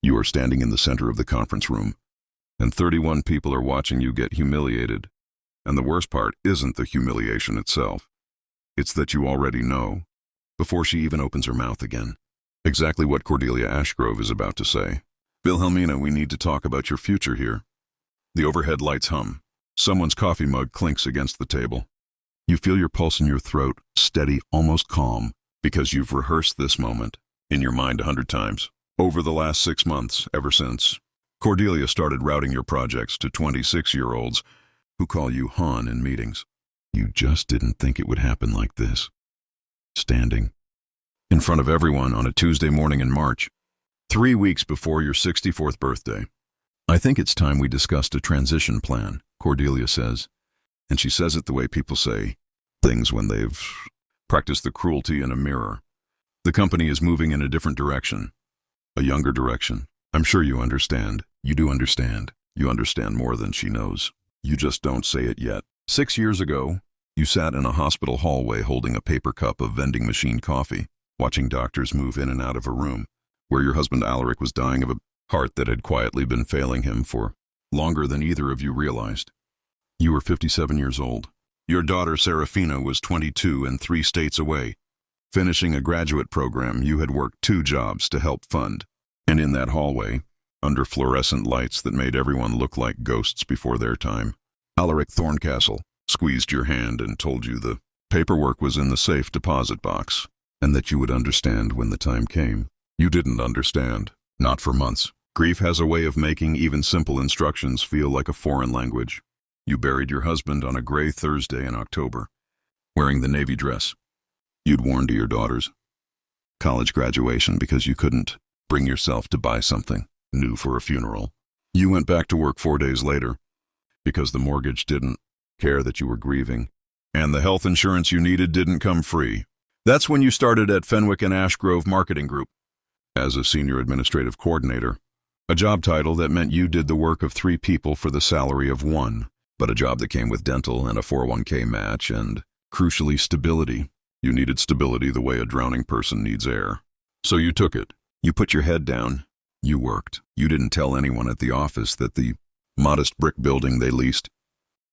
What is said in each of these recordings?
You are standing in the center of the conference room, and 31 people are watching you get humiliated. And the worst part isn't the humiliation itself. It's that you already know, before she even opens her mouth again, exactly what Cordelia Ashgrove is about to say. Wilhelmina, we need to talk about your future here. The overhead lights hum. Someone's coffee mug clinks against the table. You feel your pulse in your throat, steady, almost calm, because you've rehearsed this moment in your mind 100 times. Over the last 6 months, ever since Cordelia started routing your projects to 26-year-olds who call you hon in meetings. You just didn't think it would happen like this. Standing in front of everyone on a Tuesday morning in March, 3 weeks before your 64th birthday. I think it's time we discussed a transition plan, Cordelia says. And she says it the way people say things when they've practiced the cruelty in a mirror. The company is moving in a different direction, a younger direction. I'm sure you understand. You do understand. You understand more than she knows. You just don't say it yet. 6 years ago, you sat in a hospital hallway holding a paper cup of vending machine coffee, watching doctors move in and out of a room where your husband Alaric was dying of a heart that had quietly been failing him for longer than either of you realized. You were 57 years old. Your daughter Serafina was 22 and 3 states away. Finishing a graduate program you had worked 2 jobs to help fund. And in that hallway, under fluorescent lights that made everyone look like ghosts before their time, Alaric Thorncastle squeezed your hand and told you the paperwork was in the safe deposit box, and that you would understand when the time came. You didn't understand. Not for months. Grief has a way of making even simple instructions feel like a foreign language. You buried your husband on a gray Thursday in October, wearing the navy dress you'd worn to your daughter's college graduation because you couldn't bring yourself to buy something new for a funeral. You went back to work 4 days later because the mortgage didn't care that you were grieving, and the health insurance you needed didn't come free. That's when you started at Fenwick and Ashgrove Marketing Group as a senior administrative coordinator, a job title that meant you did the work of 3 people for the salary of 1, but a job that came with dental and a 401k match and, crucially, stability. You needed stability the way a drowning person needs air. So you took it. You put your head down. You worked. You didn't tell anyone at the office that the modest brick building they leased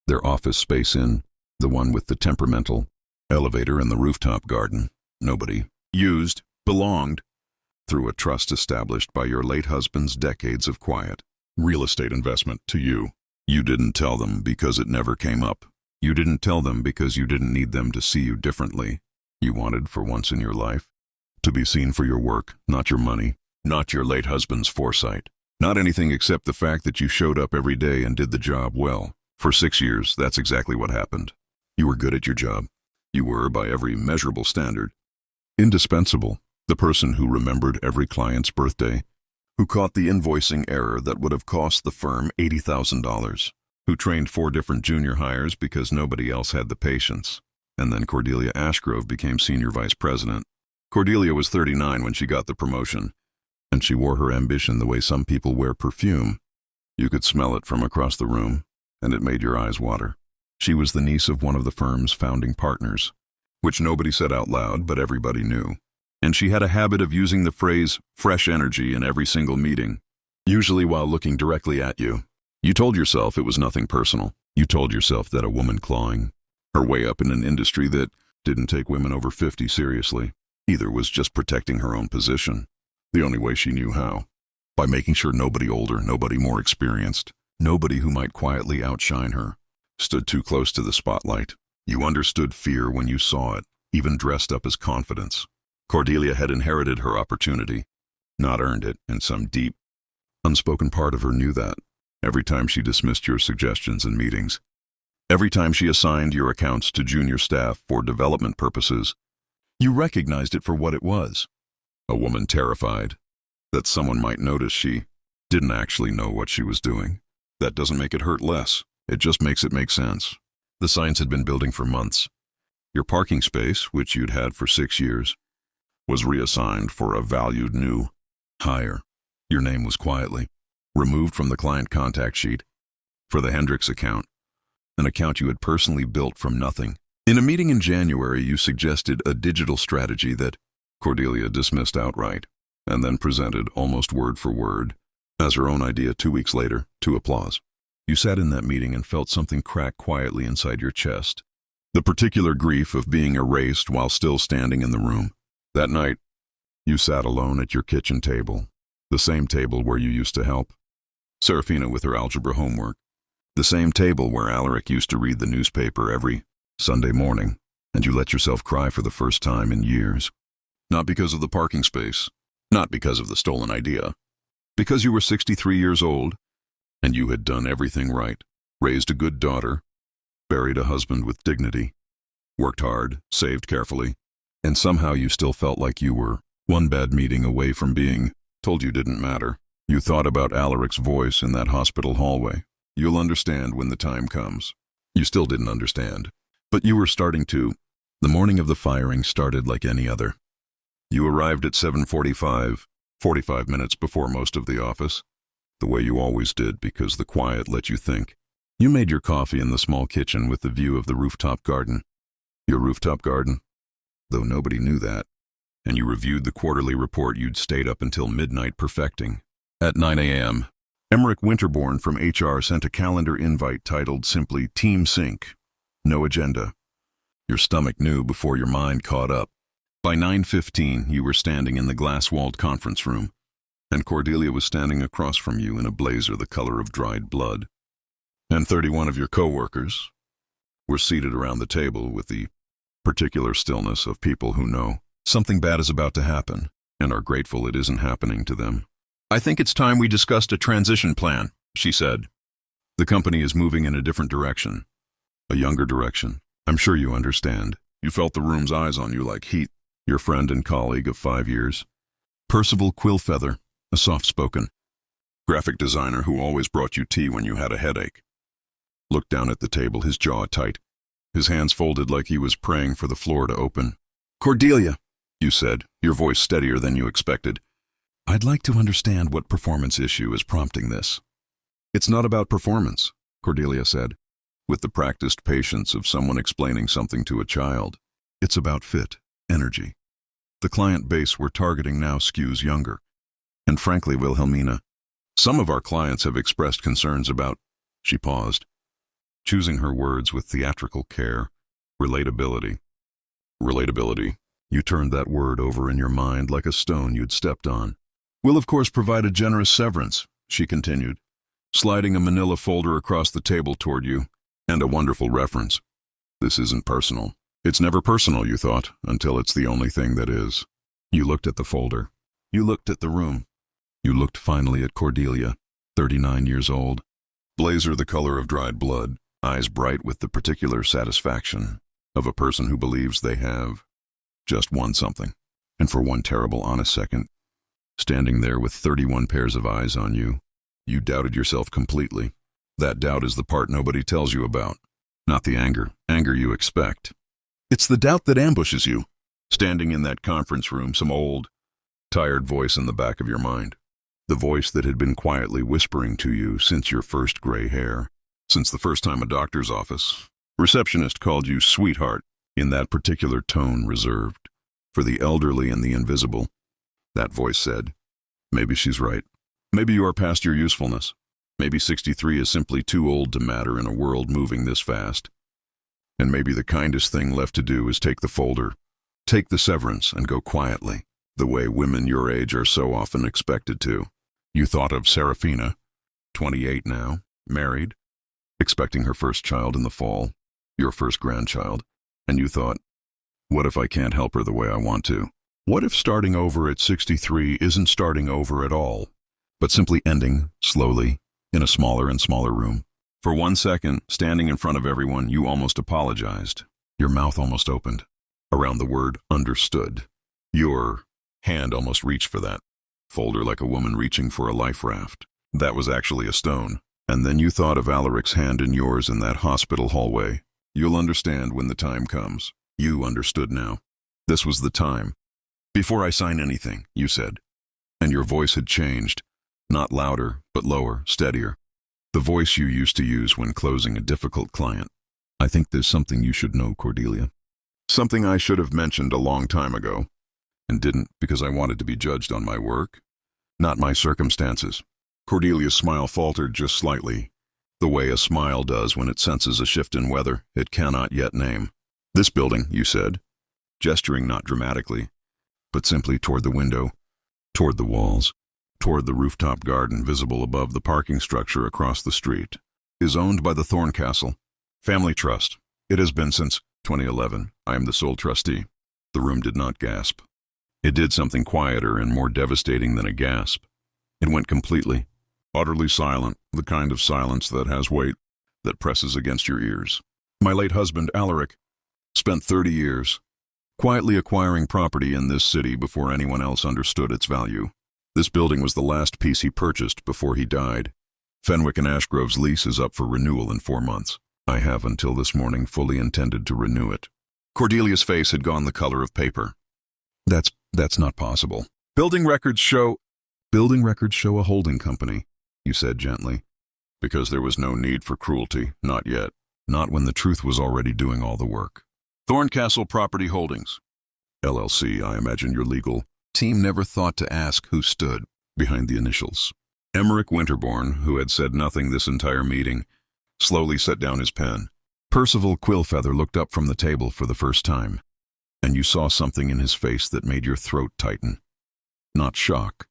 their office space in, the one with the temperamental elevator and the rooftop garden, nobody used, belonged, through a trust established by your late husband's decades of quiet real estate investment to you. You didn't tell them because it never came up. You didn't tell them because you didn't need them to see you differently. You wanted, for once in your life, to be seen for your work, not your money, not your late husband's foresight, not anything except the fact that you showed up every day and did the job well. For 6 years, that's exactly what happened. You were good at your job. You were, by every measurable standard, indispensable. The person who remembered every client's birthday, who caught the invoicing error that would have cost the firm $80,000, who trained 4 different junior hires because nobody else had the patience. And then Cordelia Ashgrove became senior vice president. Cordelia was 39 when she got the promotion, and she wore her ambition the way some people wear perfume. You could smell it from across the room, and it made your eyes water. She was the niece of one of the firm's founding partners, which nobody said out loud, but everybody knew. And she had a habit of using the phrase fresh energy in every single meeting, usually while looking directly at you. You told yourself it was nothing personal. You told yourself that a woman clawing her way up in an industry that didn't take women over 50 seriously either was just protecting her own position, the only way she knew how, by making sure nobody older, nobody more experienced, nobody who might quietly outshine her, stood too close to the spotlight. You understood fear when you saw it, even dressed up as confidence. Cordelia had inherited her opportunity, not earned it, and some deep, unspoken part of her knew that. Every time she dismissed your suggestions in meetings, every time she assigned your accounts to junior staff for development purposes, you recognized it for what it was. A woman terrified that someone might notice she didn't actually know what she was doing. That doesn't make it hurt less. It just makes it make sense. The signs had been building for months. Your parking space, which you'd had for 6 years, was reassigned for a valued new hire. Your name was quietly removed from the client contact sheet for the Hendricks account, an account you had personally built from nothing. In a meeting in January, you suggested a digital strategy that Cordelia dismissed outright, and then presented almost word for word as her own idea 2 weeks later, to applause. You sat in that meeting and felt something crack quietly inside your chest. The particular grief of being erased while still standing in the room. That night, you sat alone at your kitchen table, the same table where you used to help Serafina with her algebra homework, the same table where Alaric used to read the newspaper every Sunday morning, and you let yourself cry for the first time in years. Not because of the parking space, not because of the stolen idea, because you were 63 years old, and you had done everything right, raised a good daughter, buried a husband with dignity, worked hard, saved carefully, and somehow you still felt like you were one bad meeting away from being told you didn't matter. You thought about Alaric's voice in that hospital hallway. You'll understand when the time comes. You still didn't understand, but you were starting to. The morning of the firing started like any other. You arrived at 7:45, 45 minutes before most of the office, the way you always did because the quiet let you think. You made your coffee in the small kitchen with the view of the rooftop garden. Your rooftop garden? Though nobody knew that. And you reviewed the quarterly report you'd stayed up until midnight perfecting. At 9 a.m., Emmerich Winterborn from HR sent a calendar invite titled simply Team Sync. No agenda. Your stomach knew before your mind caught up. By 9:15, you were standing in the glass-walled conference room, and Cordelia was standing across from you in a blazer the color of dried blood. And 31 of your coworkers were seated around the table with the particular stillness of people who know something bad is about to happen and are grateful it isn't happening to them. "I think it's time we discussed a transition plan," she said. "The company is moving in a different direction. A younger direction. I'm sure you understand." You felt the room's eyes on you like heat. Your friend and colleague of 5 years, Percival Quillfeather, a soft-spoken graphic designer who always brought you tea when you had a headache, looked down at the table, his jaw tight, his hands folded like he was praying for the floor to open. "Cordelia," you said, your voice steadier than you expected, "I'd like to understand what performance issue is prompting this." "It's not about performance," Cordelia said, with the practiced patience of someone explaining something to a child. "It's about fit, energy. The client base we're targeting now skews younger. And frankly, Wilhelmina, some of our clients have expressed concerns about—" She paused, choosing her words with theatrical care. "Relatability." Relatability. You turned that word over in your mind like a stone you'd stepped on. "We'll of course provide a generous severance," she continued, sliding a manila folder across the table toward you, "and a wonderful reference. This isn't personal. It's never personal, you thought, until it's the only thing that is." You looked at the folder. You looked at the room. You looked finally at Cordelia, 39 years old, blazer the color of dried blood, eyes bright with the particular satisfaction of a person who believes they have just won something. And for one terrible honest second, standing there with 31 pairs of eyes on you, you doubted yourself completely. That doubt is the part nobody tells you about, not the anger you expect. It's the doubt that ambushes you. Standing in that conference room, some old, tired voice in the back of your mind. The voice that had been quietly whispering to you since your first gray hair, since the first time a doctor's office receptionist called you sweetheart, in that particular tone reserved for the elderly and the invisible. That voice said, "Maybe she's right. Maybe you are past your usefulness. Maybe 63 is simply too old to matter in a world moving this fast. And maybe the kindest thing left to do is take the folder, take the severance, and go quietly, the way women your age are so often expected to." You thought of Serafina, 28 now, married, expecting her first child in the fall, your first grandchild, and you thought, what if I can't help her the way I want to? What if starting over at 63 isn't starting over at all, but simply ending, slowly, in a smaller and smaller room? For 1 second, standing in front of everyone, you almost apologized. Your mouth almost opened, around the word understood. Your hand almost reached for that folder like a woman reaching for a life raft. That was actually a stone. And then you thought of Alaric's hand in yours in that hospital hallway. You'll understand when the time comes. You understood now. This was the time. "Before I sign anything," you said. And your voice had changed. Not louder, but lower, steadier. The voice you used to use when closing a difficult client. "I think there's something you should know, Cordelia. Something I should have mentioned a long time ago, and didn't because I wanted to be judged on my work, not my circumstances." Cordelia's smile faltered just slightly, the way a smile does when it senses a shift in weather it cannot yet name. "This building," you said, gesturing not dramatically, but simply toward the window, toward the walls, toward the rooftop garden visible above the parking structure across the street, "is owned by the Thorncastle Family Trust. It has been since 2011. I am the sole trustee." The room did not gasp. It did something quieter and more devastating than a gasp. It went completely, utterly silent, the kind of silence that has weight, that presses against your ears. "My late husband, Alaric, spent 30 years quietly acquiring property in this city before anyone else understood its value. This building was the last piece he purchased before he died. Fenwick and Ashgrove's lease is up for renewal in 4 months. I have until this morning fully intended to renew it." Cordelia's face had gone the color of paper. That's not possible. Building records show a holding company," you said gently, "because there was no need for cruelty, not yet, not when the truth was already doing all the work. Thorncastle Property Holdings, LLC. I imagine your legal team never thought to ask who stood behind the initials." Emmerich Winterbourne, who had said nothing this entire meeting, slowly set down his pen. Percival Quillfeather looked up from the table for the first time, and you saw something in his face that made your throat tighten. Not shock,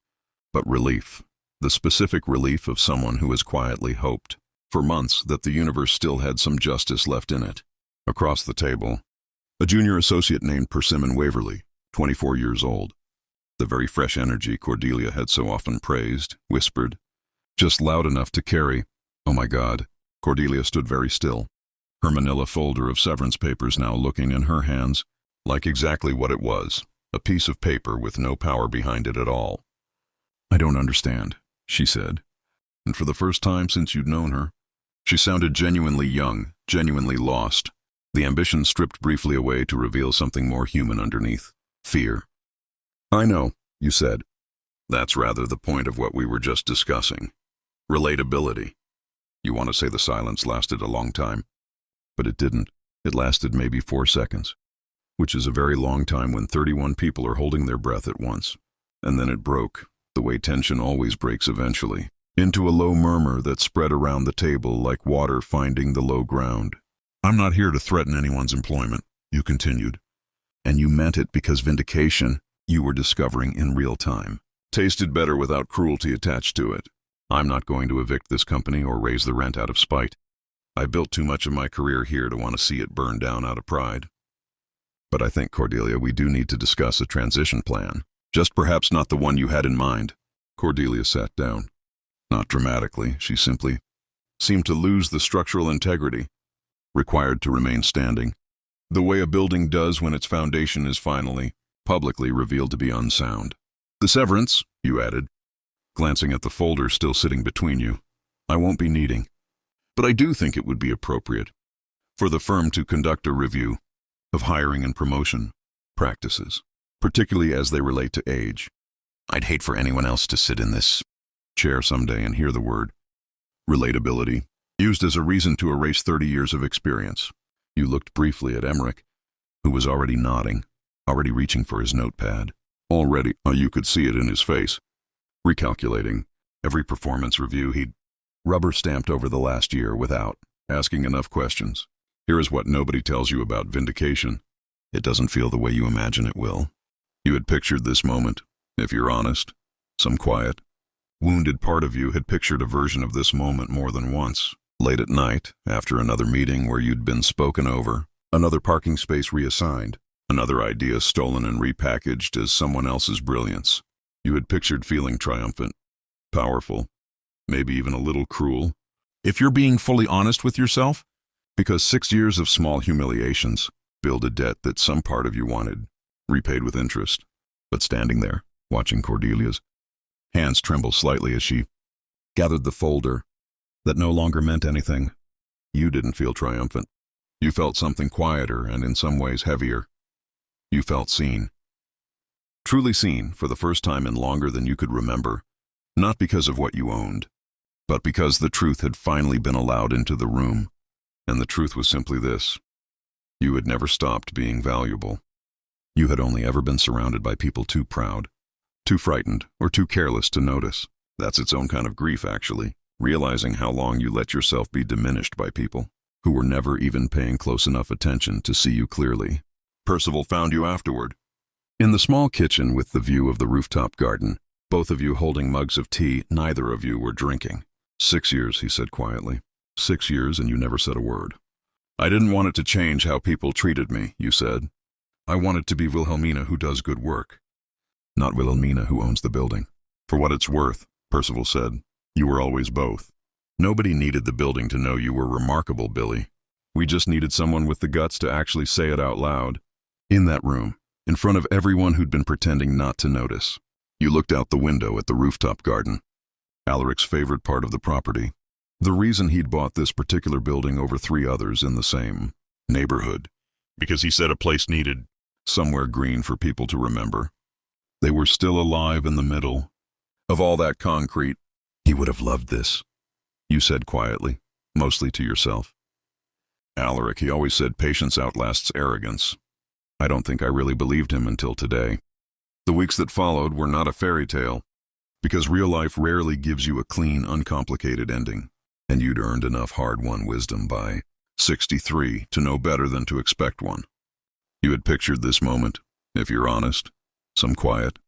but relief. The specific relief of someone who has quietly hoped, for months, that the universe still had some justice left in it. Across the table, a junior associate named Persimmon Waverley, 24 years old. The very fresh energy Cordelia had so often praised, whispered, just loud enough to carry. "Oh my God." Cordelia stood very still, her manila folder of severance papers now looking in her hands like exactly what it was, a piece of paper with no power behind it at all. "I don't understand," she said, and for the first time since you'd known her, she sounded genuinely young, genuinely lost, the ambition stripped briefly away to reveal something more human underneath, fear. "I know," you said. "That's rather the point of what we were just discussing. Relatability." You want to say the silence lasted a long time, but it didn't. It lasted maybe 4 seconds, which is a very long time when 31 people are holding their breath at once. And then it broke, the way tension always breaks eventually, into a low murmur that spread around the table like water finding the low ground. "I'm not here to threaten anyone's employment," you continued. And you meant it because Vindication, you were discovering in real time, tasted better without cruelty attached to it. "I'm not going to evict this company or raise the rent out of spite. I built too much of my career here to want to see it burn down out of pride. But I think, Cordelia, we do need to discuss a transition plan. Just perhaps not the one you had in mind." Cordelia sat down. Not dramatically, she simply seemed to lose the structural integrity required to remain standing, the way a building does when its foundation is finally, publicly revealed to be unsound. "The severance," you added, glancing at the folder still sitting between you, "I won't be needing. But I do think it would be appropriate for the firm to conduct a review of hiring and promotion practices, particularly as they relate to age. I'd hate for anyone else to sit in this chair someday and hear the word relatability used as a reason to erase 30 years of experience." You looked briefly at Emmerich, who was already nodding, already reaching for his notepad. Already, you could see it in his face, recalculating every performance review he'd rubber-stamped over the last year without asking enough questions. Here is what nobody tells you about Vindication. It doesn't feel the way you imagine it will. You had pictured this moment, if you're honest. Some quiet, wounded part of you had pictured a version of this moment more than once. Late at night, after another meeting where you'd been spoken over, another parking space reassigned, another idea stolen and repackaged as someone else's brilliance. You had pictured feeling triumphant, powerful, maybe even a little cruel. If you're being fully honest with yourself, because 6 years of small humiliations build a debt that some part of you wanted, repaid with interest. But standing there, watching Cordelia's hands tremble slightly as she gathered the folder that no longer meant anything, you didn't feel triumphant. You felt something quieter and in some ways heavier. You felt seen. Truly seen for the first time in longer than you could remember, not because of what you owned, but because the truth had finally been allowed into the room. And the truth was simply this: you had never stopped being valuable. You had only ever been surrounded by people too proud, too frightened, or too careless to notice. That's its own kind of grief, actually, realizing how long you let yourself be diminished by people who were never even paying close enough attention to see you clearly. Percival found you afterward. In the small kitchen with the view of the rooftop garden, both of you holding mugs of tea, neither of you were drinking. 6 years, he said quietly. 6 years and you never said a word. I didn't want it to change how people treated me, you said. I wanted to be Wilhelmina who does good work, not Wilhelmina who owns the building. For what it's worth, Percival said, you were always both. Nobody needed the building to know you were remarkable, Billy. We just needed someone with the guts to actually say it out loud. In that room, in front of everyone who'd been pretending not to notice, you looked out the window at the rooftop garden, Alaric's favorite part of the property. The reason he'd bought this particular building over 3 others in the same neighborhood, because he said a place needed somewhere green for people to remember. They were still alive in the middle of all that concrete. He would have loved this, you said quietly, mostly to yourself. Alaric, he always said patience outlasts arrogance. I don't think I really believed him until today. The weeks that followed were not a fairy tale, because real life rarely gives you a clean, uncomplicated ending, and you'd earned enough hard-won wisdom by 63 to know better than to expect one. You had pictured this moment, if you're honest. Some quiet,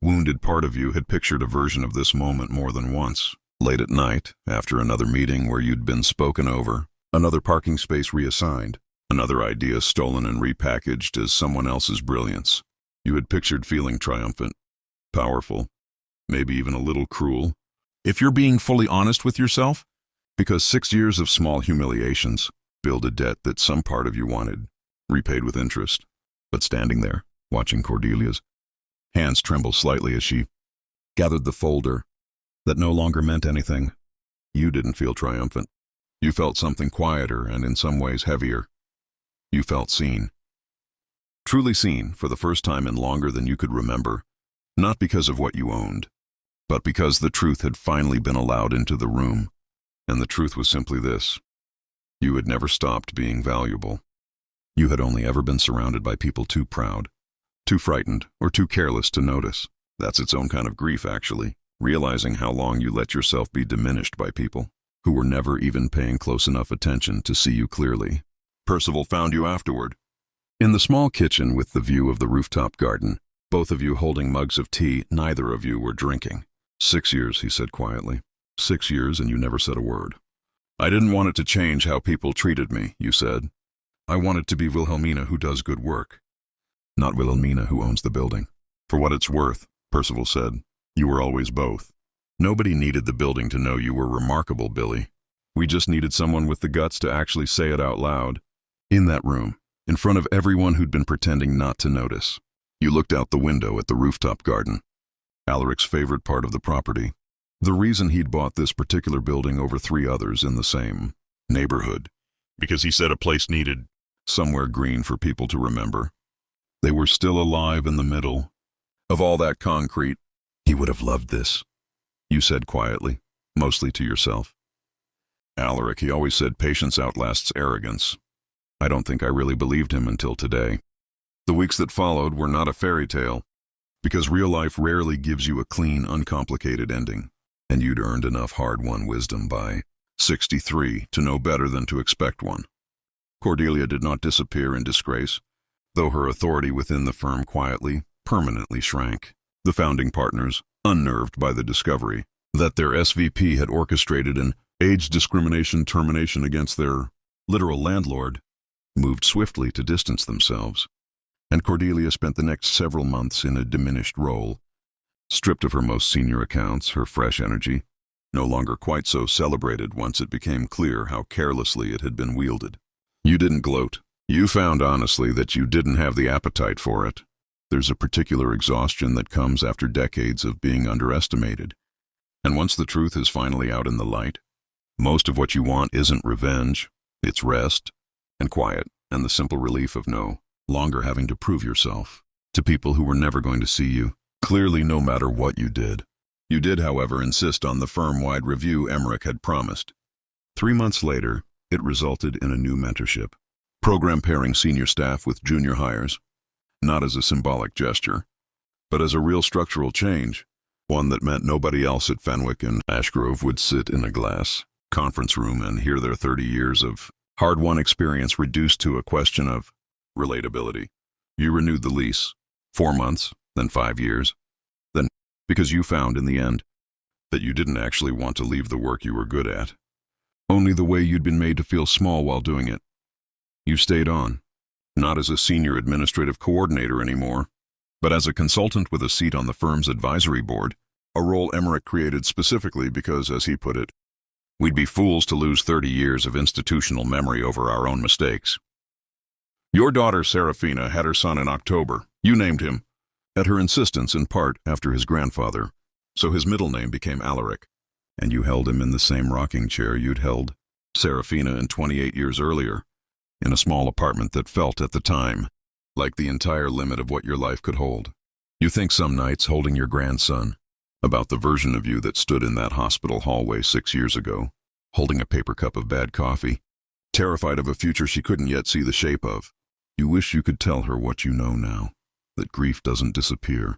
wounded part of you had pictured a version of this moment more than once. Late at night, after another meeting where you'd been spoken over, another parking space reassigned, another idea stolen and repackaged as someone else's brilliance. You had pictured feeling triumphant, powerful, maybe even a little cruel. If you're being fully honest with yourself, because 6 years of small humiliations build a debt that some part of you wanted, repaid with interest. But standing there, watching Cordelia's hands tremble slightly as she gathered the folder that no longer meant anything, you didn't feel triumphant. You felt something quieter and in some ways heavier. You felt seen. Truly seen for the first time in longer than you could remember, not because of what you owned, but because the truth had finally been allowed into the room. And the truth was simply this: you had never stopped being valuable. You had only ever been surrounded by people too proud, too frightened, or too careless to notice. That's its own kind of grief, actually, realizing how long you let yourself be diminished by people who were never even paying close enough attention to see you clearly. Percival found you afterward. In the small kitchen with the view of the rooftop garden, both of you holding mugs of tea, neither of you were drinking. 6 years, he said quietly. 6 years and you never said a word. I didn't want it to change how people treated me, you said. I wanted to be Wilhelmina who does good work, not Wilhelmina who owns the building. For what it's worth, Percival said, you were always both. Nobody needed the building to know you were remarkable, Billy. We just needed someone with the guts to actually say it out loud. In that room, in front of everyone who'd been pretending not to notice, you looked out the window at the rooftop garden, Alaric's favorite part of the property. The reason he'd bought this particular building over 3 others in the same neighborhood, because he said a place needed somewhere green for people to remember. They were still alive in the middle of all that concrete. He would have loved this, you said quietly, mostly to yourself. Alaric, he always said patience outlasts arrogance. I don't think I really believed him until today. The weeks that followed were not a fairy tale, because real life rarely gives you a clean, uncomplicated ending, and you'd earned enough hard-won wisdom by 63 to know better than to expect one. Cordelia did not disappear in disgrace, though her authority within the firm quietly, permanently shrank. The founding partners, unnerved by the discovery that their SVP had orchestrated an age discrimination termination against their literal landlord, moved swiftly to distance themselves, and Cordelia spent the next several months in a diminished role, stripped of her most senior accounts, her fresh energy, no longer quite so celebrated once it became clear how carelessly it had been wielded. You didn't gloat. You found honestly that you didn't have the appetite for it. There's a particular exhaustion that comes after decades of being underestimated. And once the truth is finally out in the light, most of what you want isn't revenge, it's rest and quiet and the simple relief of no longer having to prove yourself to people who were never going to see you clearly no matter what you did. You did, however, insist on the firm-wide review Emmerich had promised. 3 months later, it resulted in a new mentorship program pairing senior staff with junior hires, not as a symbolic gesture, but as a real structural change. One that meant nobody else at Fenwick and Ashgrove would sit in a glass conference room and hear their 30 years of hard-won experience reduced to a question of relatability. You renewed the lease, 4 months, then 5 years. Then, because you found in the end that you didn't actually want to leave the work you were good at, only the way you'd been made to feel small while doing it, you stayed on, not as a senior administrative coordinator anymore, but as a consultant with a seat on the firm's advisory board, a role Emmerich created specifically because, as he put it, we'd be fools to lose 30 years of institutional memory over our own mistakes. Your daughter, Serafina, had her son in October. You named him, at her insistence in part after his grandfather, so his middle name became Alaric, and you held him in the same rocking chair you'd held Serafina in 28 years earlier, in a small apartment that felt, at the time, like the entire limit of what your life could hold. You think some nights, holding your grandson, about the version of you that stood in that hospital hallway 6 years ago, holding a paper cup of bad coffee, terrified of a future she couldn't yet see the shape of. You wish you could tell her what you know now, that grief doesn't disappear,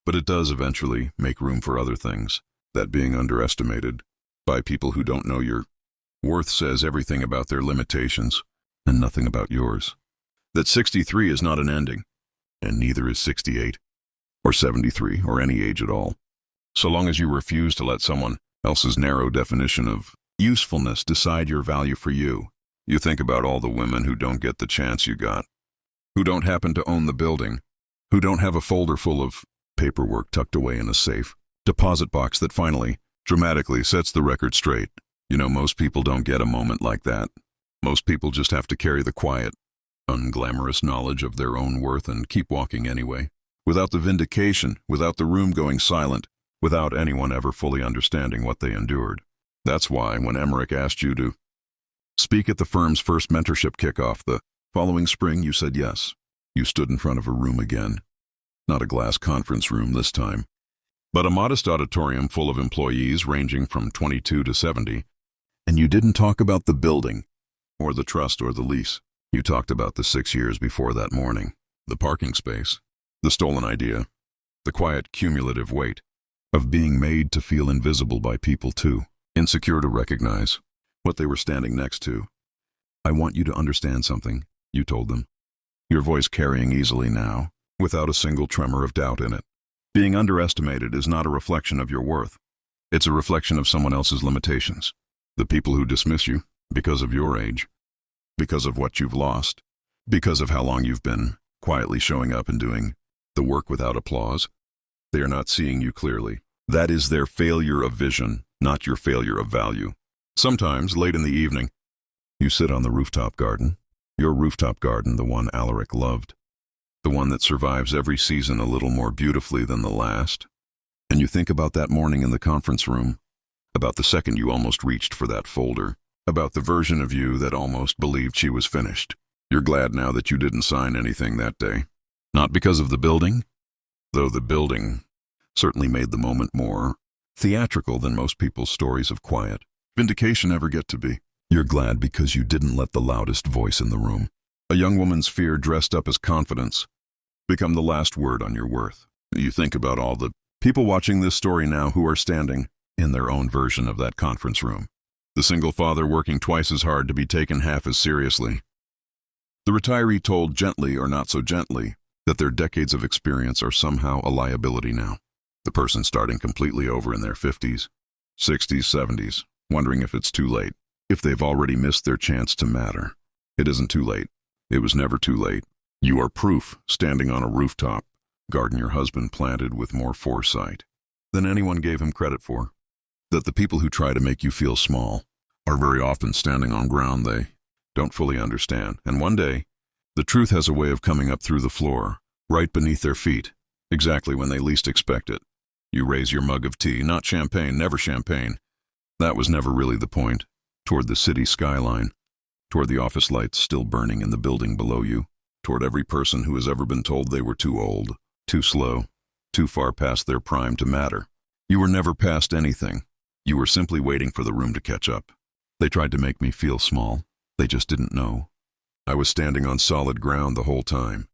but it does eventually make room for other things, that being underestimated by people who don't know your worth says everything about their limitations and nothing about yours. That 63 is not an ending, and neither is 68, or 73, or any age at all. So long as you refuse to let someone else's narrow definition of usefulness decide your value for you, you think about all the women who don't get the chance you got, who don't happen to own the building, who don't have a folder full of paperwork tucked away in a safe deposit box that finally, dramatically sets the record straight. You know, most people don't get a moment like that. Most people just have to carry the quiet, unglamorous knowledge of their own worth and keep walking anyway, without the vindication, without the room going silent, without anyone ever fully understanding what they endured. That's why, when Emmerich asked you to speak at the firm's first mentorship kickoff the following spring, you said yes. You stood in front of a room again. Not a glass conference room this time, but a modest auditorium full of employees ranging from 22 to 70. And you didn't talk about the building, or the trust, or the lease. You talked about the 6 years before that morning, the parking space, the stolen idea, the quiet cumulative weight of being made to feel invisible by people too, insecure to recognize what they were standing next to. I want you to understand something, you told them, your voice carrying easily now, without a single tremor of doubt in it. Being underestimated is not a reflection of your worth. It's a reflection of someone else's limitations. The people who dismiss you, because of your age, because of what you've lost, because of how long you've been quietly showing up and doing the work without applause. They are not seeing you clearly. That is their failure of vision, not your failure of value. Sometimes, late in the evening, you sit on the rooftop garden, your rooftop garden, the one Alaric loved, the one that survives every season a little more beautifully than the last, and you think about that morning in the conference room, about the second you almost reached for that folder, about the version of you that almost believed she was finished. You're glad now that you didn't sign anything that day. Not because of the building, though the building certainly made the moment more theatrical than most people's stories of quiet vindication ever get to be. You're glad because you didn't let the loudest voice in the room, a young woman's fear dressed up as confidence, become the last word on your worth. You think about all the people watching this story now who are standing in their own version of that conference room. The single father working twice as hard to be taken half as seriously. The retiree told gently or not so gently that their decades of experience are somehow a liability now. The person starting completely over in their 50s, 60s, 70s, wondering if it's too late, if they've already missed their chance to matter. It isn't too late. It was never too late. You are proof, standing on a rooftop, garden your husband planted with more foresight than anyone gave him credit for, that the people who try to make you feel small are very often standing on ground they don't fully understand. And one day, the truth has a way of coming up through the floor, right beneath their feet, exactly when they least expect it. You raise your mug of tea, not champagne, never champagne. That was never really the point. Toward the city skyline, toward the office lights still burning in the building below you, toward every person who has ever been told they were too old, too slow, too far past their prime to matter. You were never past anything. You were simply waiting for the room to catch up. They tried to make me feel small. They just didn't know. I was standing on solid ground the whole time.